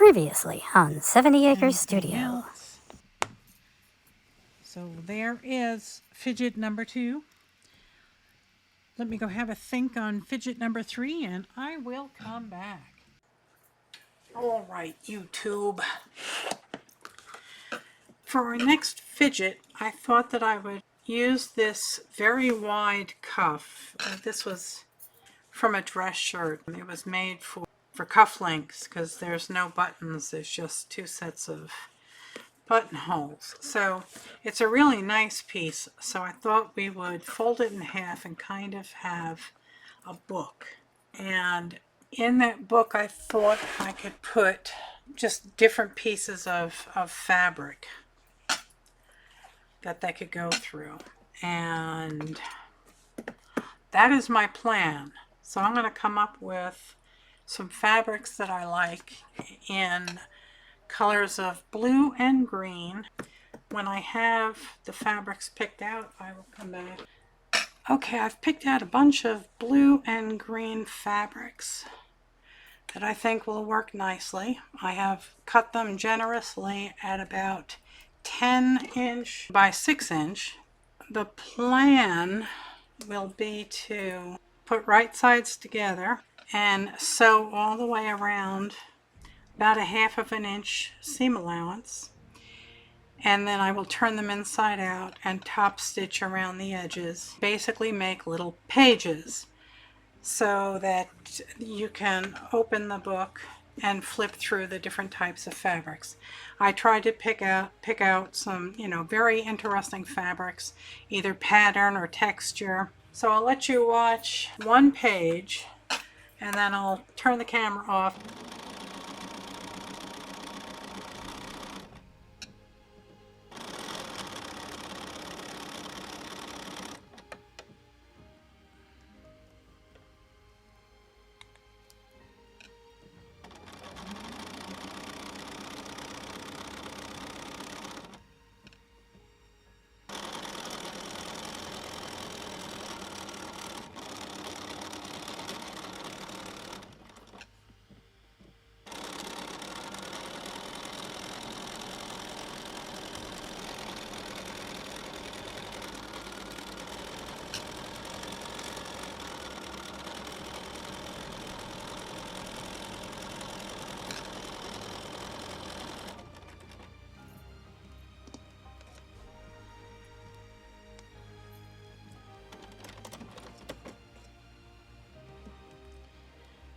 Previously on 70 Acres Anything Studio. else? So there is fidget number 2. Let me go have a think on fidget number 3 and I will come back. All right, YouTube. For our next fidget, I thought that I would use this very wide cuff. This was from a dress shirt. It was made for cufflinks because there's no buttons. There's just 2 sets of buttonholes. So it's a really nice piece. So I thought we would fold it in half and kind of have a book. And in that book I thought I could put just different pieces of fabric that they could go through. And that is my plan. So I'm going to come up with some fabrics that I like in colors of blue and green. When I have the fabrics picked out, I will come back. Okay, I've picked out a bunch of blue and green fabrics that I think will work nicely. I have cut them generously at about 10 inch by 6 inch. The plan will be to put right sides together and sew all the way around about 1/2 inch seam allowance, and then I will turn them inside out and top stitch around the edges. Basically make little pages so that you can open the book and flip through the different types of fabrics. I tried to pick out some, very interesting fabrics, either pattern or texture. So I'll let you watch one page and then I'll turn the camera off.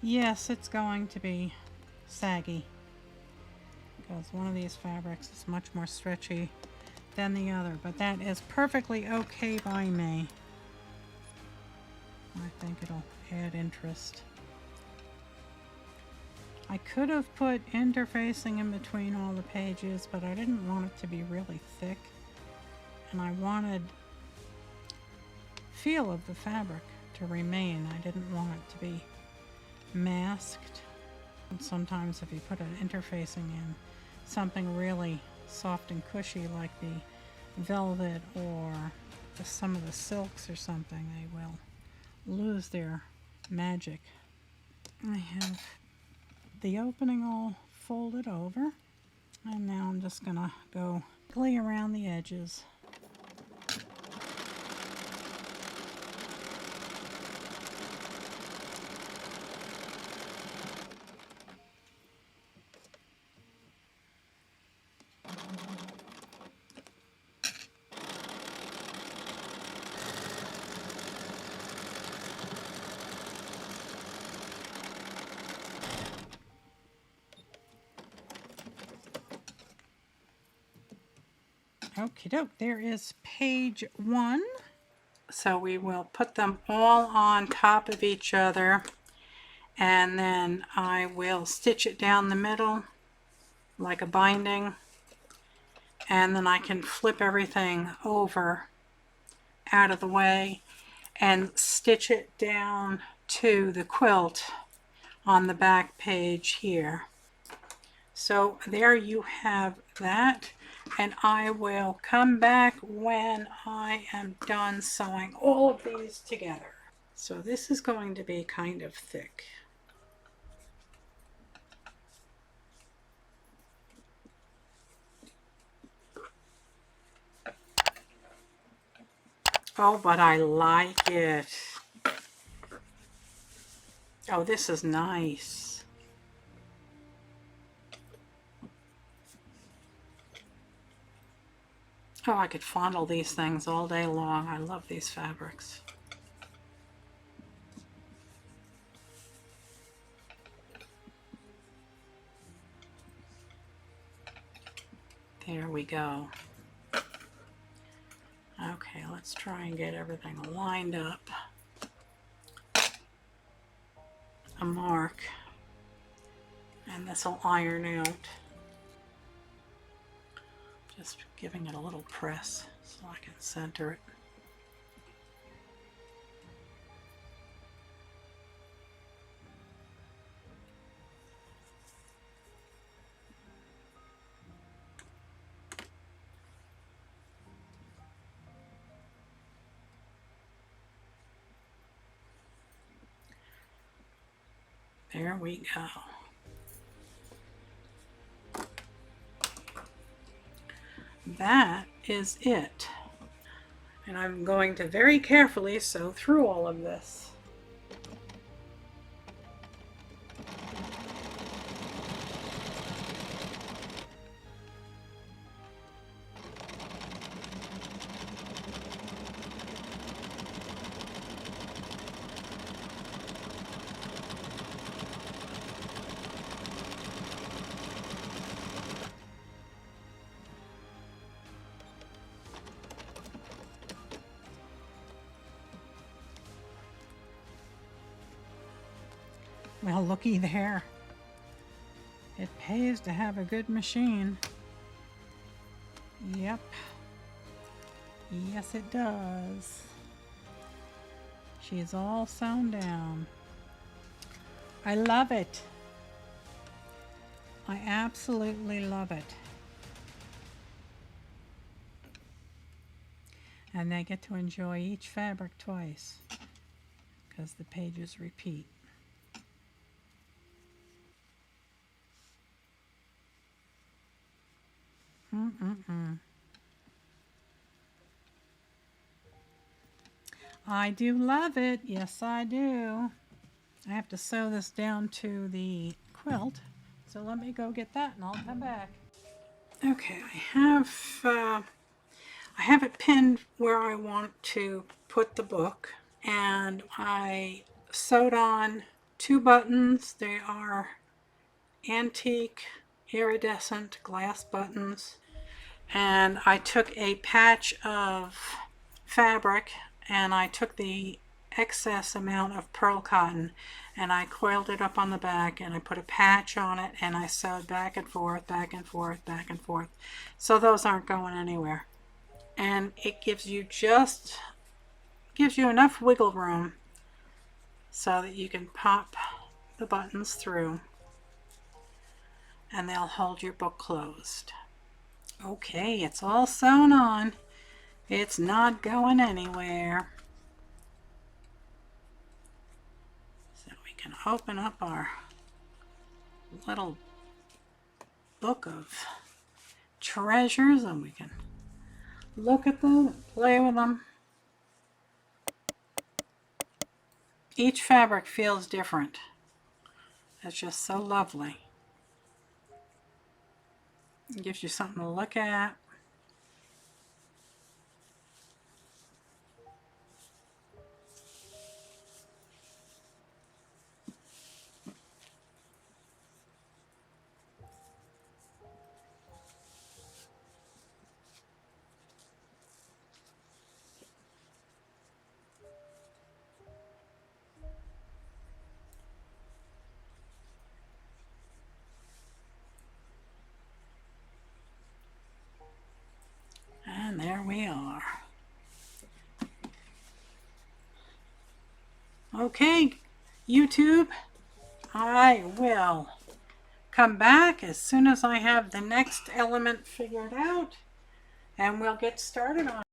Yes, it's going to be saggy because one of these fabrics is much more stretchy than the other, but that is perfectly okay by me. I think it'll add interest. I could have put interfacing in between all the pages, but I didn't want it to be really thick, and I wanted feel of the fabric to remain. I didn't want it to be masked. And sometimes if you put an interfacing in something really soft and cushy like the velvet or some of the silks or something, they will lose their magic. I have the opening all folded over, and now I'm just gonna go quickly around the edges. Okie doke, there is page 1. So we will put them all on top of each other, and then I will stitch it down the middle like a binding, and then I can flip everything over out of the way and stitch it down to the quilt on the back page here. So there you have that, and I will come back when I am done sewing all of these together. So this is going to be kind of thick. Oh, but I like it. Oh, this is nice. Oh, I could fondle these things all day long. I love these fabrics. There we go. Okay, let's try and get everything lined up. A mark. And this will iron out. Just giving it a little press so I can center it. There we go. That is it. And I'm going to very carefully sew through all of this. Well, looky there. It pays to have a good machine. Yep. Yes, it does. She's all sewn down. I love it. I absolutely love it. And they get to enjoy each fabric twice because the pages repeat. I do love it. Yes, I do. I have to sew this down to the quilt. So let me go get that and I'll come back. Okay, I have it pinned where I want to put the book, and I sewed on 2 buttons. They are antique iridescent glass buttons, and I took a patch of fabric and I took the excess amount of pearl cotton and I coiled it up on the back and I put a patch on it and I sewed back and forth, back and forth, back and forth, so those aren't going anywhere. And it gives you enough wiggle room so that you can pop the buttons through and they'll hold your book closed. Okay, it's all sewn on. It's not going anywhere. So we can open up our little book of treasures and we can look at them and play with them. Each fabric feels different. It's just so lovely. It gives you something to look at. And there we are. Okay, YouTube, I will come back as soon as I have the next element figured out and we'll get started on it.